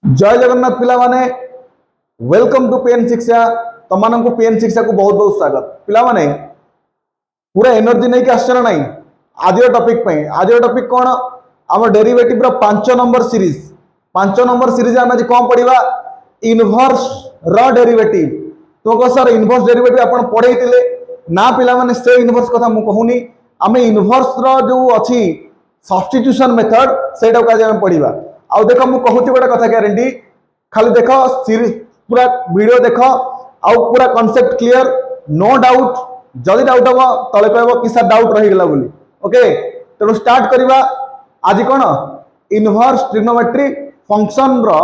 जय जगन्नाथ पिला माने वेलकम टू पेन शिक्षा तुम को पेन शिक्षा को बहुत बहुत स्वागत पिला माने पूरा एनर्जी नहीं कि आश्चर्य नहीं आज टॉपिक पे आज टॉपिक कौन आम डेरिवेटिव रो 5 नंबर सीरीज आम आज कौन पढ़ा इनवर्स रो डेरिवेटिव तो कह सर इनवर्स डेरिवेटिव आपण पढ़े ना पिला माने से इनवर्स कथा मु कहूनी आम इनवर्स रो जो अच्छी सब्स्टिट्यूशन मेथड सेटा को आज आम पढ़ा आउ देख मु कहूँ गोटे कथा ग्यारंटी खाली देख सीरीज पूरा वीडियो देख आउ पूरा कॉन्सेप्ट क्लियर नो डाउट जदि डाउट हम तले कहब कि सर डाउट रहीगला बोली ओके तेणु स्टार्ट करवा आज कौन इनवर्स ट्रिग्नोमेट्री फंक्शन रो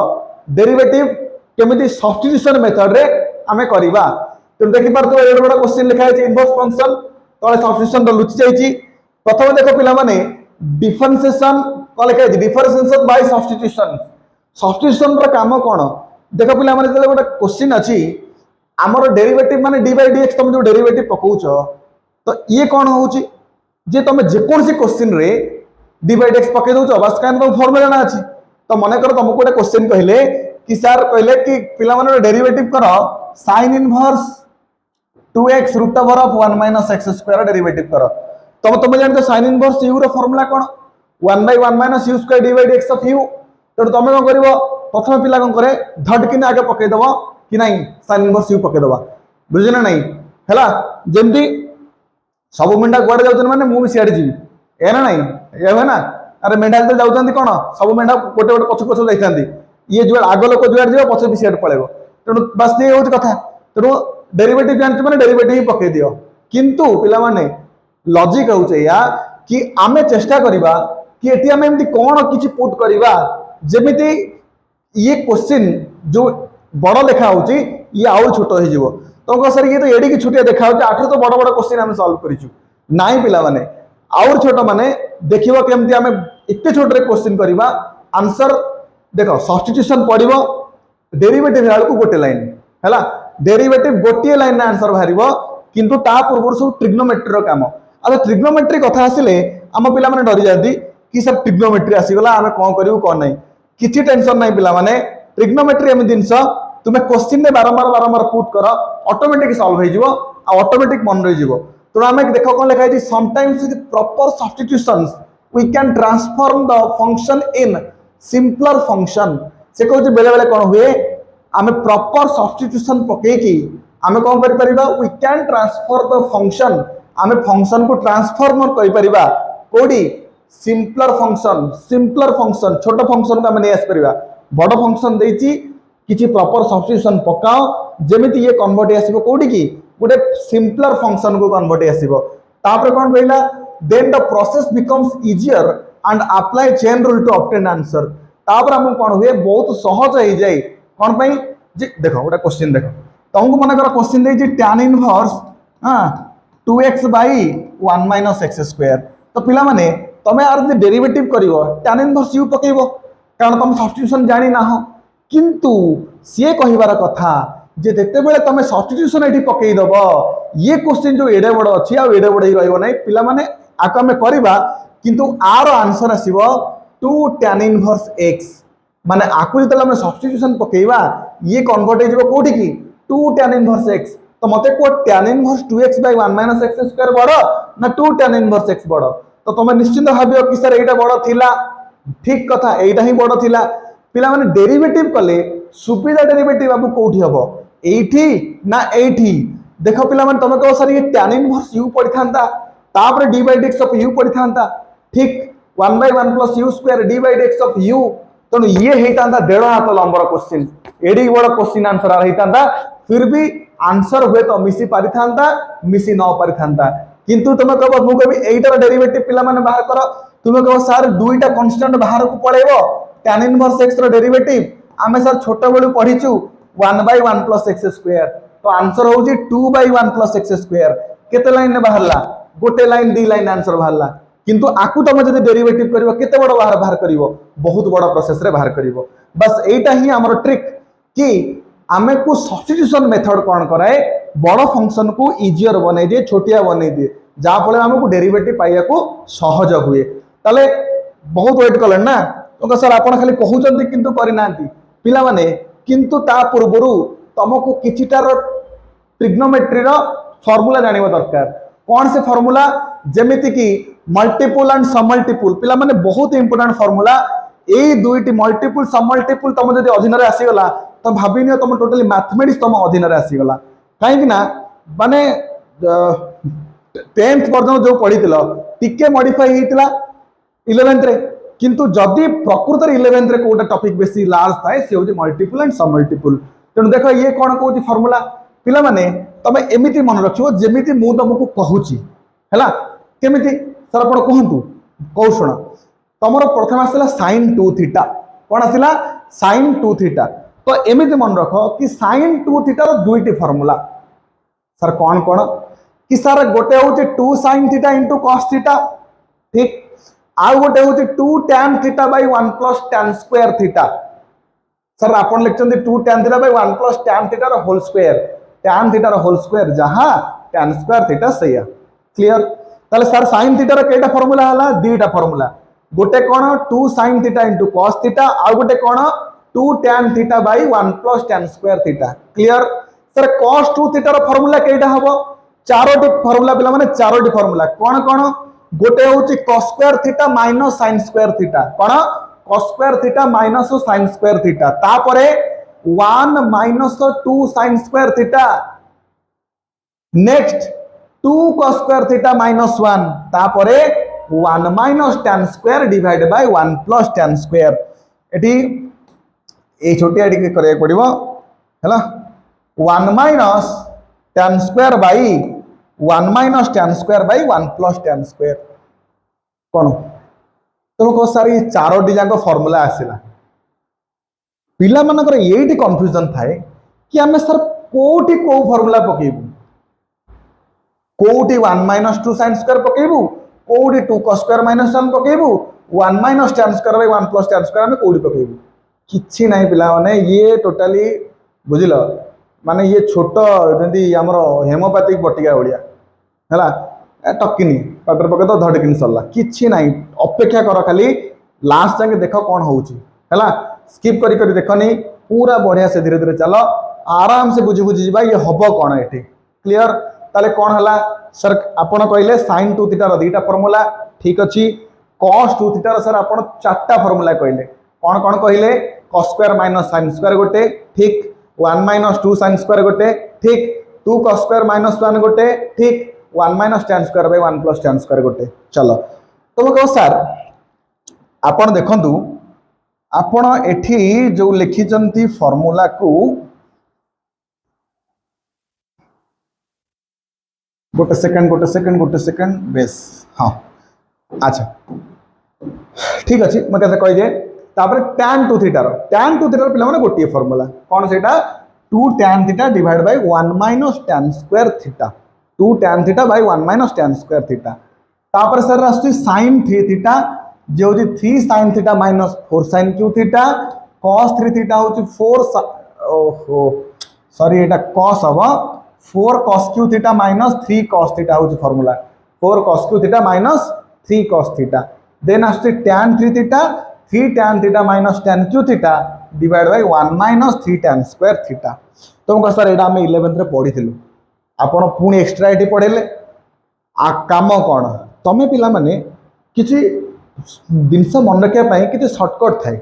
डेरिवेटिव केमिति सब्स्टिट्यूशन मेथड रे आमे करबा तेणु देखि पारतो एड बड़ा क्वेश्चन लिखा है इनवर्स फंक्शन तले सब्स्टिट्यूशन रो लुचि जाईची प्रथम देखो पिला माने डिफरेंशिएशन कल लिखा है डिफरेंशिएशन बाय सब्स्टिट्यूशन सब्स्टिट्यूशन रो काम कोन देखो पिला माने जले गोटे क्वेश्चन अछि हमर डेरिवेटिव माने d by dx तुम जो डेरिवेटिव पकाउछ तो ये कोन होउची जे तुम जे कोन सी क्वेश्चन रे d by dx पके दोछ बस कान तो फार्मूला ना अछि तो मने कर तुमको गोटे क्वेश्चन कहले कि सर कहले कि पिला माने डेरिवेटिव करो sin inverse 2x root over of 1 - x square derivative करो तुम जानते sin इनवर्स u रो फार्मूला कोन 1/1 - u square d by dx of u तो तुम कौन कर प्रथम पिला कौन करे धट कि आगे पकईदेव कि नहीं sin इनवर्स u पकईदेव बुझे ना नहीं है जमती सब मेढा गुआड़े जाऊँ मैंने मुझे सियाड़े जी ए ना नहीं ये हुए ना अरे मेढा जो जाऊँ कौन सब मेढा गोटे गोटे पछ पछ जाती ये जो आग लोक जुआड़े जी पछ भी सियाड़े पलैब तेणु बस ये हूँ कथा तेणु डेरिवेटिव जानते मैंने डेरिवेटिव ही पकई दियो किंतु पिला माने लॉजिक होउछ या कि आमे चेष्टा करबा कि एटी आमे एमती कोन किछि पुट करबा जेमिति ये क्वेश्चन जो बड़ देखा होची ये आउ छोट हो जीवो तो कह सर ये तो एडी की छोटिया देखा होची आठर तो बड़ बड़ क्वेश्चन आमे सॉल्व करिछु नाइ पिला माने आउर छोट माने देखिबो केमती आमे इत्ते छोट रे क्वेश्चन करबा आंसर देखो सब्स्टिट्यूशन पड़िबो डेरिवेटिव हाल को गोटे लाइन हैला डेरिवेटिव गोटे लाइन आंसर बाहरिबो किंतु ता पूर्व सब ट्रिग्नोमेट्री रो काम अब ट्रिग्नोमेट्री कथा आसिले आम पिला माने डरी जाती कि सब ट्रिग्नोमेट्री आसीगला आमे कोन करिवु कोन नै किछि टेंशन नै पिला माने ट्रिग्नोमेट्री एम जिनस तुमे क्वेश्चन ने बारंबार पुट कर ऑटोमेटिक सॉल्व हो जिवो आ ऑटोमेटिक मन रही जिवो तो आमे देखो कोन लिखा है sometimes with proper substitutions we can transform the function in simpler function से कहू बेले बेले कोन हुए आमे प्रॉपर सब्स्टिट्यूशन पके की आमे कोन करि परिबा we can transfer the function आमे फंक्शन को ट्रांसफॉर्म करि परिबा कोडी सिंपलर फंक्शन छोट फंक्शन को आमे नै आस परिबा बड़ फंक्शन देछि किछि प्रॉपर सब्स्टिट्यूशन पकाओ जेमिति ये कन्वर्ट आसीबो कोडी की गोटे सिंपलर फंक्शन को कन्वर्ट आसीबो तापर कोन कहला then the process becomes easier and apply chain rule to obtain answer तापर हम कोन हुए बहुत सहज हो जाय कोन पई जे देखो गोटे क्वेश्चन देखो तुमको मन कर क्वेश्चन देछि tan inverse 2x by 1 - x square तो पिला माने तमे आर डेरिवेटिव करिवो tan इनवर्स u पकेइबो कारण तुम सब्स्टिट्यूशन जानि ना हो किंतु सी कहिबार कथा जे देते बेले तमे सब्स्टिट्यूशन एठी पकेइ दबो ये क्वेश्चन जो एडे बड़ अछि आ एडे बड़ ही रहइबो नै पिला माने आका में करबा किंतु आर आंसर आसीबो 2 tan इनवर्स x माने आकु जतले हम सब्स्टिट्यूशन पकेइबा ये कन्वर्ट हो जिवो कोठी की 2 tan इनवर्स x तो मते को tan inverse 2x by 1 - x square बड़ ना 2 tan इनवर्स x बड़ तो तुम निश्चिंत भाबियो कि सर एटा बड़ थिला ठीक कथा एटा ही बड़ थिला पिला माने डेरिवेटिव कले सुविधा डेरिवेटिव बाबू कोठी हबो एठी ना एठी देखो पिला माने तुम कहो सर ये tan इनवर्स u पड़ी थांता तापर d by dx of u पड़ी थांता ठीक 1/1 + u square d by dx of u तो ये हेतांता 1.5 हाथ लंबर क्वेश्चन एडी बड़ क्वेश्चन आंसर आ हेतांता फिर भी आंसर हुए तो मिसी पारि थांता मिसी न पारि थांता किंतु तुम कहबो मु कहबी एटार डेरिवेटिव पिला माने बाहर करो तुम कहबो सर दुईटा कांस्टेंट बाहर को पळेबो tan इनवर्स x रो डेरिवेटिव आमे सर छोट बेलू पढिचू 1/1 + x स्क्वायर तो आंसर होउची 2/1 + x स्क्वायर केते लाइन ने बाहरला गोटे लाइन दी लाइन आंसर बाहरला किंतु आकु तुम जदि डेरिवेटिव करिवो केते बड़ बाहर करिवो बहुत बड़ प्रोसेस रे बाहर करिवो बस एटा ही हमर ट्रिक कि आमे को सब्स्टिट्यूशन मेथड कौन कराए बड़ फंक्शन को इजियर बने दिए छोटिया बने दिए जहाँ फल आमको डेरिवेटिव पाइबा को सहज हुए ताले बहुत वेट कले ना तो सर आप खाली कहते किंतु करना पिला माने किंतु ता पूर्वरु तुमको किछिटार ट्रिग्नोमेट्री रो फार्मूला जानिबा दरकार कौन से फार्मूला जेमिति कि मल्टीपल एंड सममल्टीपल पिला माने बहुत इंपोर्टेंट फार्मूला ए दुईटी मल्टीपल सममल्टीपल तुम जदि अधीन रे आसीगला तो भाबी नियो तुम टोटली मैथमेटिक्स तुम अधीन रे आसीगला काहे ना माने 10th पर्यंत जो पढ़ीतिलो टिके मॉडिफाई हेतिला 11th रे किंतु जदि प्रकृत रे 11th रे कोटा टॉपिक बेसी लार्ज थाए से होजी मल्टीपल एंड सममल्टीपल तेणु देख ये कौन कहूँ फर्मूला पिला माने तमे एमिति मन रखियो जेमिति मु तुमको कहूची हैला केमिति सर आपण कहंतु कहू शुण तमरो प्रथम आसला sin 2 थीटा कौन आसला sin 2 थीटा तो एमिति मन रख कि sin 2 थीटा रो दुईटी फार्मूला सर कौन कौन कि सर गोटे होची 2 sin theta into cos theta ठीक आउ गोटे होची 2 tan theta by 1 plus tan square theta sir आपण लिखचंदी 2 tan theta by 1 plus tan theta रो होल स्क्वायर tan थीटा रो होल स्क्वायर जहां tan स्क्वायर थीटा सैया क्लियर ताले सर sin थीटा रो केटा फार्मूला हला दीटा फार्मूला गोटे कोन 2 sin theta into cos theta आ गोटे कोन 2 tan theta by 1 plus tan square theta clear sir cos 2 theta रो फार्मूला केटा हबो चारोटी फार्मूला पिला माने चारोटी फार्मूला कोन कोन गोटे होची cos square theta minus sin square theta कोन cos square theta minus sin square theta तापरे 1 minus 2 sin square theta next 2 cos square theta minus 1 तापरे 1 minus tan square divide by 1 plus tan square एठी ए छोटी आडी के करे पड़िबो हैला 1 minus tan square by 1 minus tan square by 1 plus tan square कोन तो को सारी चारोटी जाको फार्मूला आसिला पिला मानकर एटी कंफ्यूजन थाए कि आमे सर कोटी को फार्मूला पकेबू कोटी 1 minus 2 sin स्क्वायर पकेबू कोडी 2 cos square minus 1 पकेबू 1 minus tan square by 1 plus tan square में कोडी पकेबू किछि नाही पिला माने ये टोटली बुझिलो माने ये छोट जंती हमरो हेमोपैथिक बटिका ओडिया हला टकिनी पात्र पके तो धडकिनी सरला किछि नाही अपेक्षा कर खाली लास्ट जाके देखो कोन होउची हला स्किप करी करी देखनी पूरा बढ़िया से धीरे धीरे चलो आराम से बुझी बुझी जीवा ये हबो कोन एठी क्लियर ताले कोन हला सर आपण कहले sin 2 थीटा रो दीटा फार्मूला ठीक अछि cos 2 थीटा रो सर आपण चारटा फार्मूला कहले कोन कोन कहले cos square minus sin square गोटे ठीक 1 minus 2 sin स्क्वायर गोटे ठीक 2 cos स्क्वायर minus 1 गोटे ठीक 1 minus tan square by 1 plus tan square गोटे चलो तो कहो सर आपण देखंतु आपण एठी जो लिखिचंती फार्मूला को गोटे सेकंड बेस हाँ अच्छा ठीक अच्छे मत कही दे तापर tan 2 थीटा पिला माने गोटे फार्मूला कौन सेटा 2 tan theta divide by 1 minus tan square theta 2 tan theta by 1 minus tan square theta तापर सर आसी sin 3 थीटा जे होची 3 sin theta minus 4 sin q theta cos 3 theta होची 4 ओहो सॉरी एटा cos हवा 4 cos q theta minus 3 cos theta होची formula 4 cos q theta minus 3 cos theta then आसी tan 3 theta 3 tan theta minus tan q theta divide by 1 minus 3 tan square theta तुमको sir एटा हम 11th रे पढिथिलु आपण पुणी extra eighty पढेले आ काम कोन तमे पिला माने किछि दिनस मन रखिया पई किछि शॉर्टकट थाए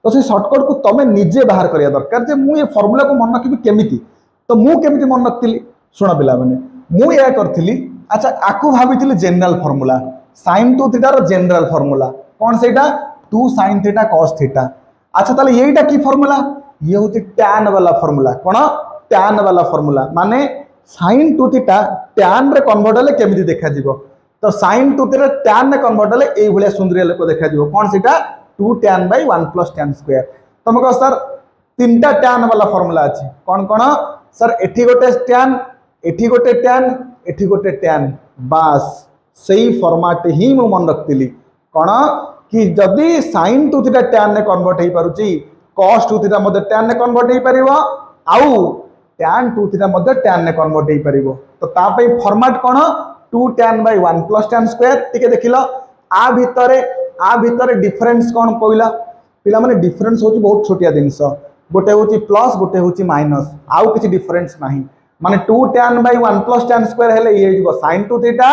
तो से शॉर्टकट को तमे निजे बाहर करिया दरकार जे मु ये फार्मूला को मन रखिबी केमिति तो मु केमिति मन रखतिली सुन पिला माने मु या करथिली अच्छा आकु भाबिथिली जनरल फार्मूला sin 2 थीटा रो जनरल फार्मूला कोन सेटा 2 sin थीटा cos थीटा अच्छा ताले एटा की फार्मूला ये होती tan वाला फार्मूला कोन tan वाला फार्मूला माने sin 2 थीटा tan रे कन्वर्ट होले केमिति देखा जीवो तो sin 2 थीटा tan रे कन्वर्ट होले एई भलिया सुंदरिया लोक देखा जीवो कोन सेटा 2 tan by 1 plus tan square तुमको सर तीनटा tan वाला फार्मूला अछि कोन कोन सर एठी गोटे tan एठी गोटे tan एठी गोटे tan बस सही फॉर्मेट ही मु मन रखतिली कोन कि जदी sin 2 थीटा tan ने कन्वर्ट हेई पारुची cos 2 थीटा मध्ये tan ने कन्वर्ट हेई परिबो आउ tan 2 थीटा मध्ये tan ने कन्वर्ट हेई परिबो तो ता पई format cone 2 tan by 1 plus tan square टिके देखिलो आ भितरे डिफरेंस कोन कहला पिला माने डिफरेंस होची बहुत छोटिया जिंस गोटे हूँ प्लस गोटे हूँ माइनस आउ किसी डिफरेंस नहीं माने 2 tan by 1 plus tan square हेले ये जीवो sin 2 theta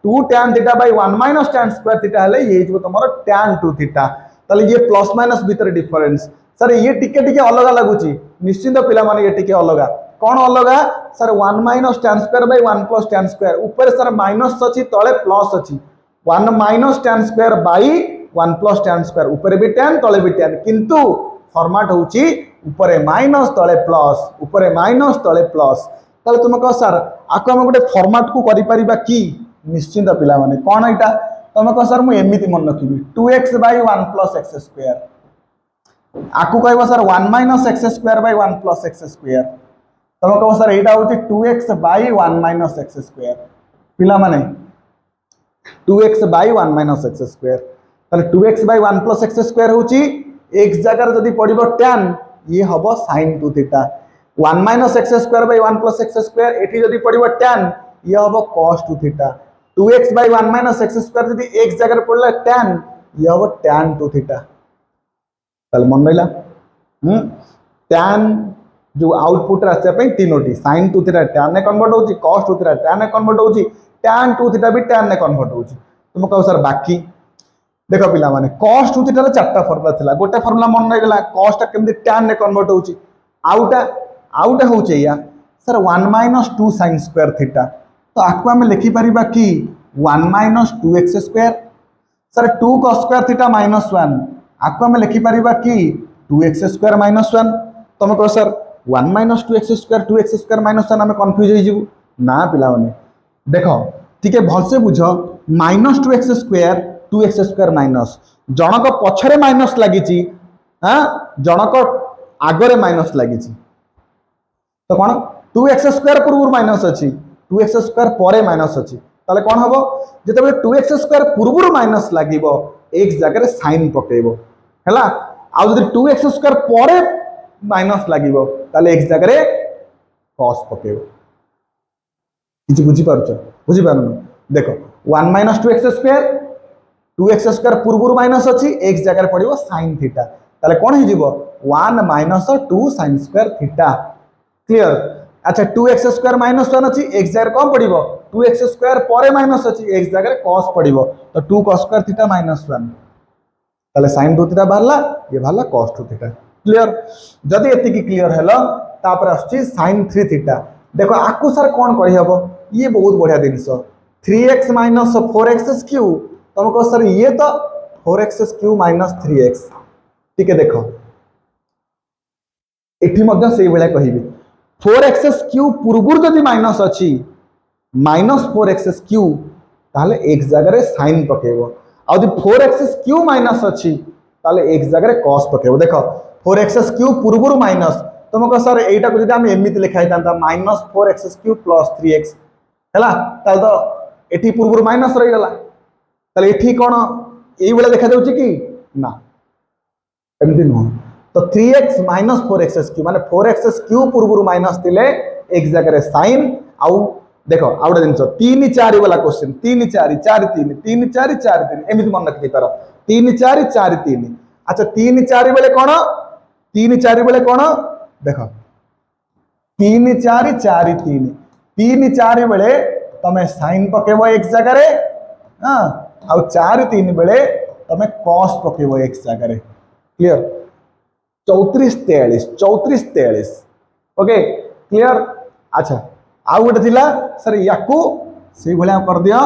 2 tan theta by 1 minus tan square theta हेले ये जीवो तमरो tan 2 थीटा ताले ये प्लस माइनस भीतर डिफरेंस सर ये टिके टिके अलग लगुची निश्चित पिला माने ये टिके अलग कौन अलग sir 1 minus tan square by 1 plus tan square ऊपर सर माइनस अछि तळे प्लस अछि 1 minus tan square by 1 plus tan square ऊपर भी tan तळे भी tan किंतु फॉर्मेट होची ऊपर माइनस तळे प्लस ऊपर माइनस तळे प्लस ताले तुम कह सर आको हम गोटे फॉर्मेट को करि परिबा की निश्चित पिला माने कोन एटा तुम कह सर मु एमिति मन रखिबी 2x by 1 plus x square आको कहबो sir 1 minus x square by 1 plus x square तुम कह सर एटा होची 2x by 1 minus x square पिला माने 2x by 1 minus x square ताले 2x by 1 plus x square होची x जगह जदी पडिबो tan ये हबो sin 2 theta 1 minus x square by 1 plus x square एठी जदी पडिबो tan ये हबो cos 2 theta 2x by 1 minus x square जदी x जगह पडला tan ये हबो tan 2 थीटा ताले मन रहिला tan जो आउटपुट रास्ते पे तीनोटी sin 2 थीटा tan ने कन्वर्ट होची cos 2 थीटा tan ने कन्वर्ट होची tan 2 थीटा भी tan ने कन्वर्ट होची तुम कहो सर बाकी देखो पिला माने cos 2 थीटा रे चारटा फार्मूला थिला गोटे फार्मूला मन रहि गेला cos टा केमति tan ने कन्वर्ट होची आउटा होचे या sir 1 minus 2 sin square theta तो आको हम लिखि परिबा कि 1 minus 2x square sir 2 cos square theta minus 1 आको हम लिखि परिबा कि 2x square minus 1 तुम कह sir 1 minus 2x square minus 1 हम कंफ्यूज हो जिवु ना पिला माने देखो ठीक है भलसे बुझो minus 2x square माइनस जनक पछरे माइनस लागिची हां जनक आगरे माइनस लागिची तो कौन 2x स्क्वायर पूर्व माइनस अच्छी 2x स्क्वायर परे माइनस अच्छी ताले कौन हबो जेते 2x स्क्वायर पूर्व माइनस लागिबो x जगह साइन पकेबो हैला आ जदि 2x स्क्वायर परे माइनस लागिबो ताले x जगह cos पकेबो किछि बुझी पारनो देखो 1 minus 2x स्क्वायर पूर्व माइनस अच्छी x जगह पड़िबो sin थीटा ताले कौन हो जिवो 1 minus 2 sin square theta clear अच्छा 2x स्क्वायर माइनस 1 अच्छी x जगह कौन पड़िबो 2x स्क्वायर परे माइनस अच्छी x जगह cos पड़िबो तो 2 cos स्क्वायर थीटा माइनस 1 ताले sin 2 थीटा बाहरला ये बाहरला cos 2 थीटा क्लियर जदी एति की क्लियर हेलो तापर आछी sin 3 थीटा देखो आकु सर कोन कहि हबो ये बहुत बढ़िया जिनिस 3x minus 4x क्यूब तुम कहो सर ये तो 4x क्यूब minus 3x ठीक है देखो एठी मध्य सेही बेला कहिबी 4x क्यूब पूर्व जदि माइनस अच्छी माइनस 4x क्यूब ताले x जगह रे sin पकेबो आ जदि 4x क्यूब माइनस अच्छी ताले x जगह रे cos पकेबो देखो 4x क्यूब पूर्व माइनस तुम कह सर एटा को जदि हम एमिति लिखाई तांता minus 4x cube plus 3x हैला ताले तो एठी पूर्व माइनस रही गला ताले एठी कोन एई बेला देखा जाउची कि ना एमिति न तो 3x minus 4x क्यूब माने 4x क्यूब पूर्व माइनस थिले x जगह रे sin आउ देखो आउडा जिंस 3 4 वाला क्वेश्चन 3 4 4 3 3 4 4 3 एमिति मन रखि पारो 3 4 4 3 अच्छा 3 4 बेले कोन 3 4 बेले कोन देखो 3 4 4 3 3 4 बेले तमे sin पकेबो x जगह रे हां आउ 4 3 बेले तमे cos पकेबो x जगह रे क्लियर 34 43 ओके क्लियर अच्छा आउ गोटे थिला सर याकू से भलिया कर दियो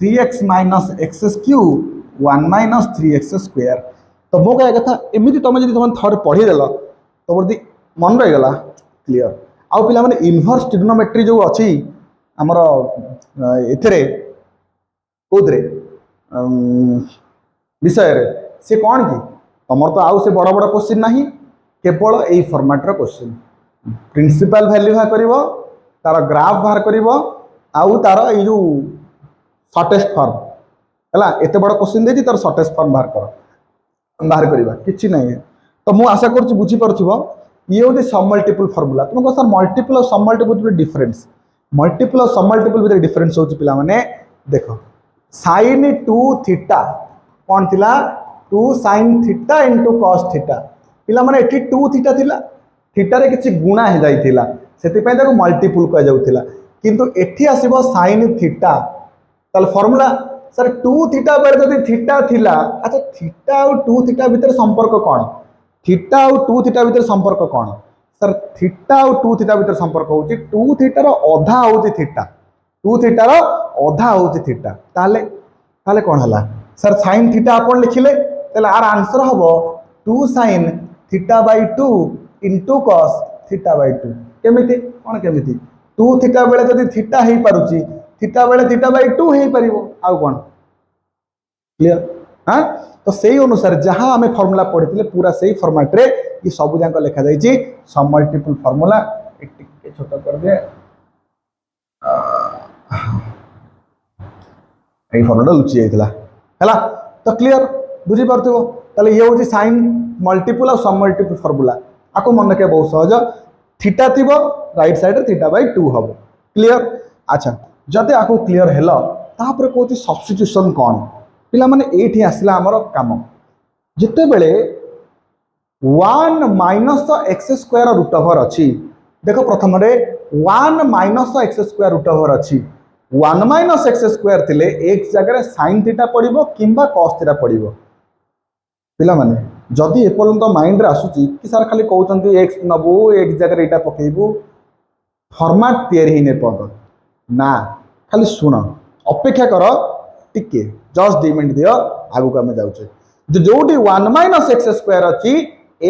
3x minus x cube 1 minus 3x square तो मो कहया कथा एमिति तमे जदि तमे थोड़े पढ़ी देलो तो बर्दी मन रही गला क्लियर आउ पिला माने इनवर्स ट्रिग्नोमेट्री जो अछि हमर एथरे कोदरे विषय रे से कोन की तमर तो आउ से बड़ बड़ क्वेश्चन नाही केवल एई फॉर्मेट रो क्वेश्चन प्रिंसिपल वैल्यू बाहर करिवो तार ग्राफ बाहर करिवो आउ तार ए जो शॉर्टेस्ट फॉर्म हला एते बड़ क्वेश्चन देछि तार शॉर्टेस्ट फॉर्म बाहर करिवा किछि नाही तो मु आशा करछि बुझी परथिबो ये होते सब मल्टीपल फार्मूला तुमको सर मल्टीपल और सब मल्टीपल डिफरेंस मल्टीपल और सब मल्टीपल विद डिफरेंस होछि पिला माने देखो sin 2 थीटा कोन थिला 2 sin theta into cos theta पिला माने एठी 2 थीटा थिला थीटा रे किछि गुणा हे जाइथिला सेति पय ताको मल्टीपल कह जाउथिला किंतु एठी आसीबो sin थीटा ताल फार्मूला सर 2 थीटा बेले जदि थीटा थिला अच्छा थीटा और 2 थीटा भीतर संपर्क कोन थीटा और 2 थीटा भीतर संपर्क कोन सर थीटा और 2 थीटा भीतर संपर्क होची 2 थीटा रो आधा होची थीटा 2 थीटा रो आधा होची थीटा ताले ताले कोन हला सर sin थीटा आपण लिखिले ताले आर आंसर हबो 2 sin theta by 2 into cos theta by 2 केमिति कोन केमिति 2 थीटा बेले जदि थीटा हेई पारुची थीटा बेले थीटा बाय 2 हेई परिबो आउ कोन क्लियर हां तो सेही अनुसार जहां हमें फार्मूला पढ़िथिले पूरा सेही फॉर्मेट रे ये सब जांक लिखा जाई छी सम मल्टीपल फार्मूला एक टिके छोटा कर दे এই ফর্মুলা লুচি যাইতলা हैला तो क्लियर बुझी परथिबो ताले ये होची sin मल्टीपल और सम मल्टीपल फार्मूला आको मन के बहुत सहज थीटा थिबो राइट साइड रे थीटा बाय 2 हबो क्लियर अच्छा जते आको क्लियर हेलो तापर कोची सब्स्टिट्यूशन कोन पिला माने एठी आसिला हमर काम जते बेले 1 minus x square root over अछि देखो प्रथम रे 1 minus x square root over अछि 1 माइनस एक्स स्क्वायर थिले एक जगह sin थीटा पड़िबो किंबा cos थीटा पड़िबो पिला माने जदि एपर्यंत माइंड रे आसुची कि सर खाली कहउचंती x नबो एक जगह एटा पकेइबो फॉर्मेट तयार हिने पद ना खाली सुन अपेक्षा करो टिके जस्ट 2 मिनिट दियो आगु का में जाउचे जो जोटी 1 माइनस एक्स स्क्वायर अछि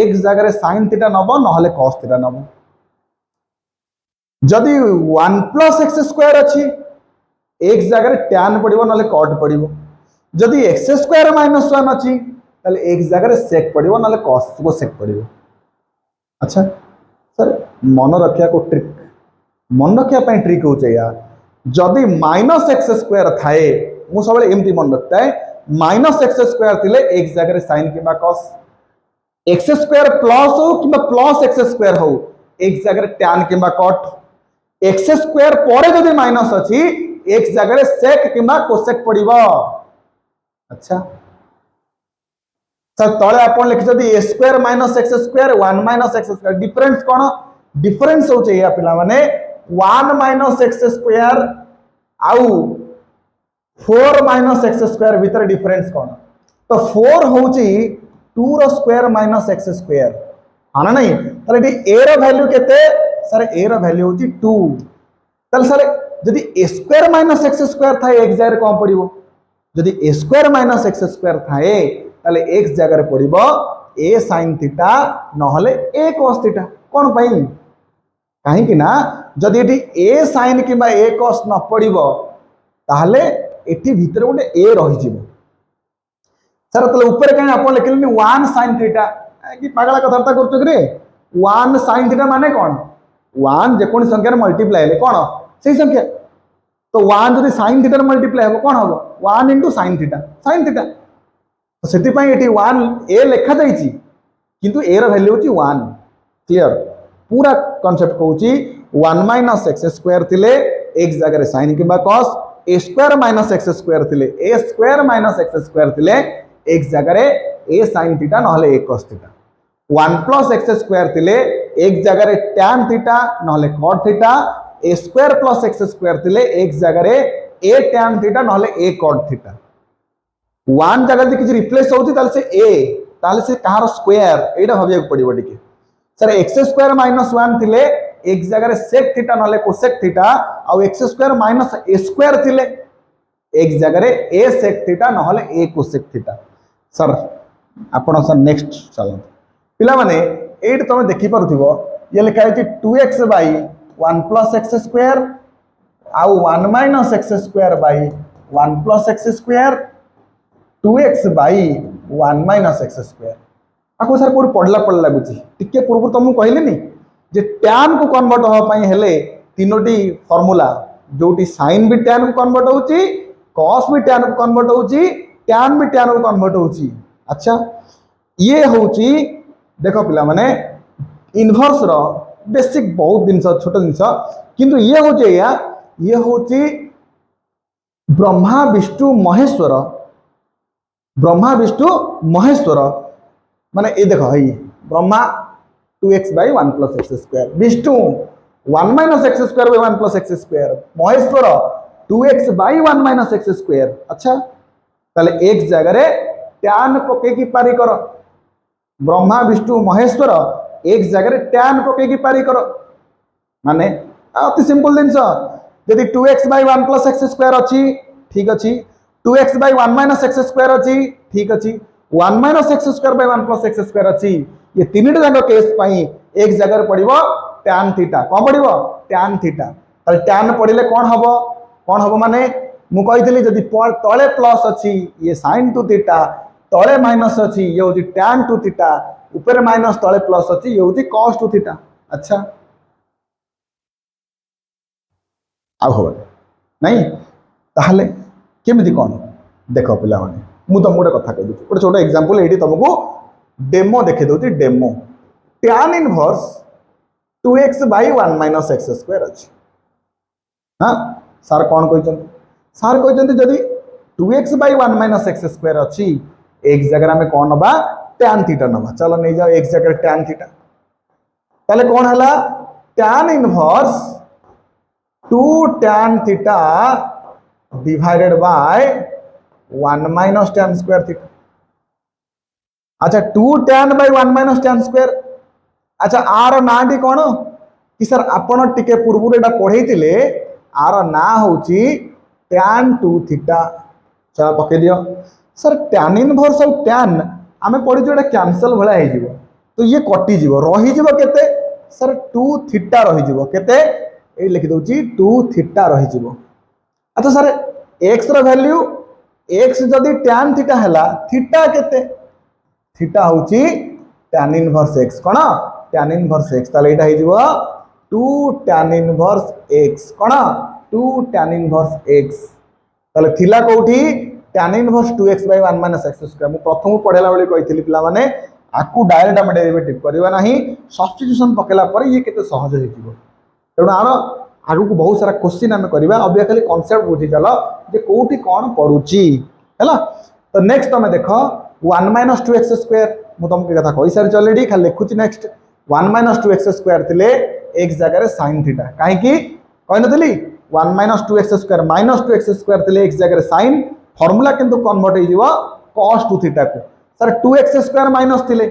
एक जगह sin थीटा नबो नहले cos थीटा नबो जदि 1 प्लस एक्स स्क्वायर अछि एक जगह tan पड़िबो नले cot पड़िबो जदि x स्क्वायर माइनस 1 अछि ताले एक जगह sec पड़िबो नले cos को sec पड़िबो अच्छा सर मन रखिया को ट्रिक मन रखिया पय ट्रिक हो या जदि माइनस एक्स स्क्वायर थाए मु सबले एमती मन रखता है माइनस एक्स स्क्वायर थिले एक जगह sin किबा cos एक्स स्क्वायर प्लस हो किबा प्लस एक्स स्क्वायर हो एक जगह tan किबा cot एक्स स्क्वायर परे जदि माइनस अछि एक जगह sec किबा cosec पड़िबो अच्छा सर तळे आपण लिखि जदि a square minus x square 1 minus x square difference cone difference हो या पिला माने 1 माइनस एक्स स्क्वायर आउ 4 माइनस एक्स स्क्वायर भीतर डिफरेंस कोन तो 4 होची 2 रो स्क्वायर माइनस एक्स स्क्वायर हाना नहीं तले ए रो वैल्यू केते सर ए रो वैल्यू होची 2 तले सर जदि a square minus x square था एक जगह कम पड़िबो जदि a square minus x square थाए ताले एक जगह पड़िबो a sin थीटा नहले a cos थीटा कोन पई काहे कि ना जदि eighty a sin किबा a cos न पड़िबो ताहले एटी भीतर गोटे a रहि जिवो सर तले ऊपर काहे आपण लिखलेनी 1 sin थीटा कि पागला कथार्ता करछो रे 1 sin थीटा माने कोन 1 जे कोन संख्या रे मल्टीप्लाई ले कोन सही संख्या तो 1 जदि sin थीटा रे मल्टीप्लाई हो कोन होबो 1 sin थीटा तो सेति पई एटी 1 a लेखा जाईची किंतु a रो वैल्यू होची 1 क्लियर पूरा कांसेप्ट कहूची 1 माइनस एक्स स्क्वायर थिले एक जगह sin किबा cos a square minus x square थिले a square minus x square थिले एक जगह a sin थीटा नहले a cos theta 1 plus x square थिले एक जगह tan थीटा नहले cot theta a square plus x square थिले एक जगह a tan थीटा नहले a cot थीटा 1 जगह किछि रिप्लेस होउची ताले से a ताले से कहार स्क्वायर एटा भाबिया पड़िबो टिके सर एक्स स्क्वायर माइनस 1 थिले एक जगह sec थीटा नले cosec थीटा और x square minus a square थिले एक जगह a sec थीटा नहले a cosec थीटा सर आपण सर नेक्स्ट चलो पिला माने एट तमे देखि परथिबो ये लिखा है 2x / 1 + x स्क्वायर आउ 1 - x square / 1 + x square 2x / 1 - x square आको सर कोड पढला लागुची टिके पूर्व तुमको कहलेनी जे tan को कन्वर्ट होवा पई हेले तीनोटी फार्मूला जोटी sin भी tan को कन्वर्ट होउची cos भी tan को कन्वर्ट होउची tan भी tan को कन्वर्ट होउची अच्छा ये होउची देखो पिला माने इनवर्स रो बेसिक बहुत दिन छोट दिन किंतु ये होचे या ये होची ब्रह्मा विष्णु महेश्वर माने ये देखो है Brahma 2x by 1 plus x square. Vishnu 1 minus x square by 1 plus x square. Maheshwar 2x by 1 minus x square. अच्छा ताले x जगह रे tan पके की पारी करो. ब्रह्मा विष्णु महेश्वर x जगह रे tan पके की पारी करो. माने अति सिंपल जिनस यदि 2x by 1 plus x square अच्छी ठीक अच्छी 2x by 1 minus x square अच्छी ठीक अच्छी 1 minus x square by 1 plus x square अच्छी ये तीन जाक केस पाई एक जगह पड़ो tan थीटा कौन पड़ो tan थीटा ताले tan पड़े कौन हम माने मु कही जदि तले प्लस अच्छी ये sin 2 थीटा तले माइनस अच्छी ये हूँ tan 2 थीटा ऊपर माइनस तले प्लस अच्छी ये हूँ cos 2 थीटा. अच्छा आउ नहीं ताहले केमिति कौन देख पिला माने मु तुमको गोटे कथा कह गोटे छोट एग्जांपल ये तुमको डेमो देखे दूसरी demo tan inverse 2x by 1 minus x square अच्छी. हाँ सार कौन कहते सार कहते जदि 2x by 1 minus x square अच्छी एक जगह में कौन नबा tan थीटा नबा. चलो नहीं जाओ एक जगह tan थीटा ताले कौन हला tan inverse 2 tan theta divided by 1 minus tan square theta. अच्छा 2 tan by 1 minus tan square. अच्छा आर ना टी कौन कि सर आपण टिके पूर्व एटा पढ़े थिले आर ना होची tan 2 थीटा. चल पके दियो सर tan इनवर्स और tan आमे पढ़ी जो एटा कैंसल भला हे जिवो तो ये कटि जिवो रही जिवो केते सर 2 थीटा रही जिवो केते ए लिखि दोची 2 थीटा रही जिवो. अच्छा सर x रो वैल्यू x जदि tan थीटा हला थीटा केते थीटा होची tan इनवर्स x कोन tan इनवर्स x ताले एटा हे जिवो 2 tan इनवर्स x कोन 2 tan इनवर्स x ताले थिला कोठी tan inverse 2x by 1 minus x square. मु प्रथम पढ़ेला बेले कहिथिली पिला माने आकु डायरेक्ट हम डेरिवेटिव करबा नाही सब्स्टिट्यूशन पकेला पर ये केते सहज हे जिवो. तेणु आरो आगु को बहुत सारा क्वेश्चन आम करबा अब खाली कांसेप्ट बुझी चलो जे कोठी कोन पडुची हैला. तो नेक्स्ट तुम देख 1 minus 2x square मु तुमके कथा कहि सारी ऑलरेडी खाली लिखुची नेक्स्ट 1 minus 2x square थिले x जगह रे sin थीटा काहे की कहि नथली 1 minus 2x square minus 2x square थिले x जगह रे sin फार्मूला किंतु कन्वर्ट हो जिवो cos 2 थीटा को. सर 2x square minus थिले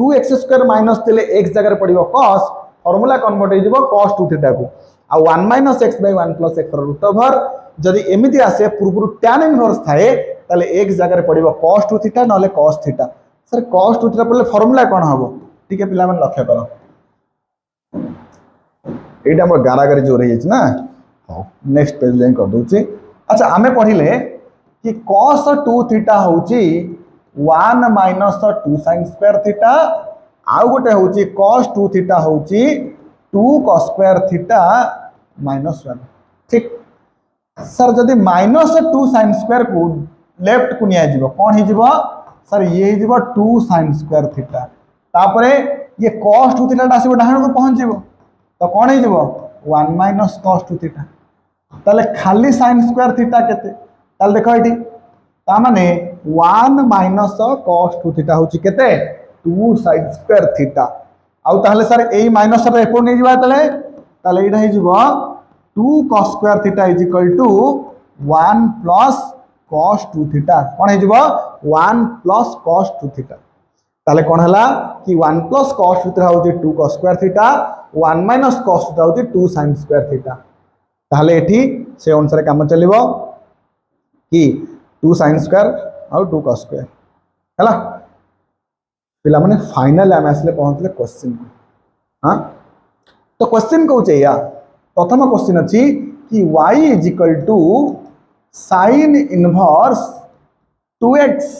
2x square minus थिले x जगह रे पडिवो cos फार्मूला कन्वर्ट हो जिवो cos 2 थीटा को. आ 1 minus x by 1 plus x root over जदि एमिति आसे पूर्व tan इनवर्स थाए ताले x जगह रे पडिवो cos 2 थीटा नले cos theta. Sir cos 2 theta पड़ले फार्मूला कोन हबो ठीक है पिला मन लक्ष्य करो एटा हमर गारागारी जोर हे ना. हो नेक्स्ट पेज जाई कर दोची. अच्छा आमे पढिले कि cos 2 थीटा होची 1 minus 2 sin स्क्वायर थीटा आउ गोटे होची cos 2 थीटा होची 2 cos स्क्वायर थीटा माइनस 1. ठीक सर जदि माइनस 2 sin स्क्वायर को लेफ्ट को निया जीवो कौन ही जीवो सर ये जीवो 2 sin स्क्वायर थीटा तापरे ये cos 2 थीटा आसीबो डाहण को पहुंच जीवो तो कौन ही जीवो 1 minus cos 2 थीटा. ताले खाली sin स्क्वायर थीटा केते ताले देखो एठी ता माने 1 minus cos 2 थीटा होची केते 2 sin स्क्वायर थीटा. आउ ताहले सर एई माइनस रे एपो नै जिवा ताले एटा हे जिवो 2 cos square theta is equal to 1 plus cos 2 theta कोन हे जिवो 1 plus cos 2 थीटा. ताले कोन हला कि 1 plus cos 2 थीटा होची 2 cos square theta 1 minus cos theta होची 2 sin स्क्वायर थीटा. ताहले एठी से अनुसार काम चलिबो कि 2 sin स्क्वायर और 2 cos स्क्वायर हला. पिला माने फाइनल आम आसले पहुंचले क्वेश्चन को. हाँ तो क्वेश्चन कौन चाहिए प्रथम क्वेश्चन अच्छी कि y is equal to sin inverse 2x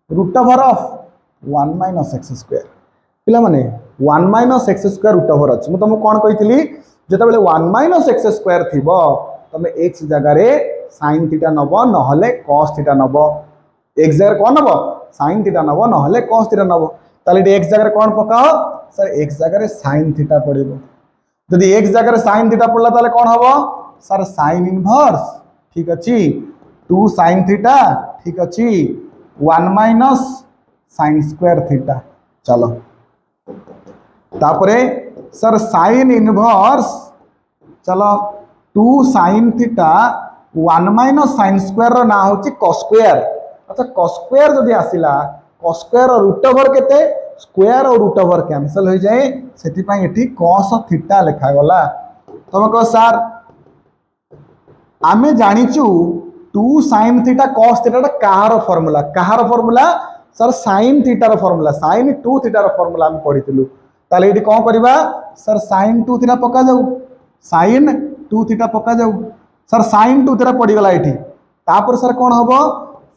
root over of 1 minus x square. पिला माने 1 minus x square root over अच्छी मुझे तुमको कौन कही जिते बेले 1 minus x स्क्वायर थी तुम x जगह रे sin थीटा नब नहले cos थीटा नब x जगह कौन नब sin थीटा नब नहले cos थीटा नब. ताले x जगह कौन पकाओ सर x जगह sin थीटा पड़िबो. जदि x जगह sin थीटा पड़ला ताले कौन हबो सर sin इनवर्स ठीक अछि 2 sin थीटा ठीक अछि 1 minus sin स्क्वायर थीटा. चलो तापरे सर साइन इनवर्स चलो 2 sin theta 1 minus sine square रो ना होची cos स्क्वायर। अच्छा cos स्क्वायर जदि आसिला cos स्क्वायर और रूट ओवर केते स्क्वायर और रूट ओवर कैंसिल हो जाए सेति पई एठी cos थीटा लिखा गला। तमे कह सर आमे जानिचु 2 sin थीटा cos थीटा कहार फॉर्मूला सर sin थीटा रो फॉर्मूला sin 2 थीटा रो फॉर्मूला हम पढितलु ताले एठी कोन करबा सर sin 2 थीटा पका जाऊ sin 2 थीटा पका जाऊ सर sin 2 थीटा पड़ी गला एठी तापर सर कोन हबो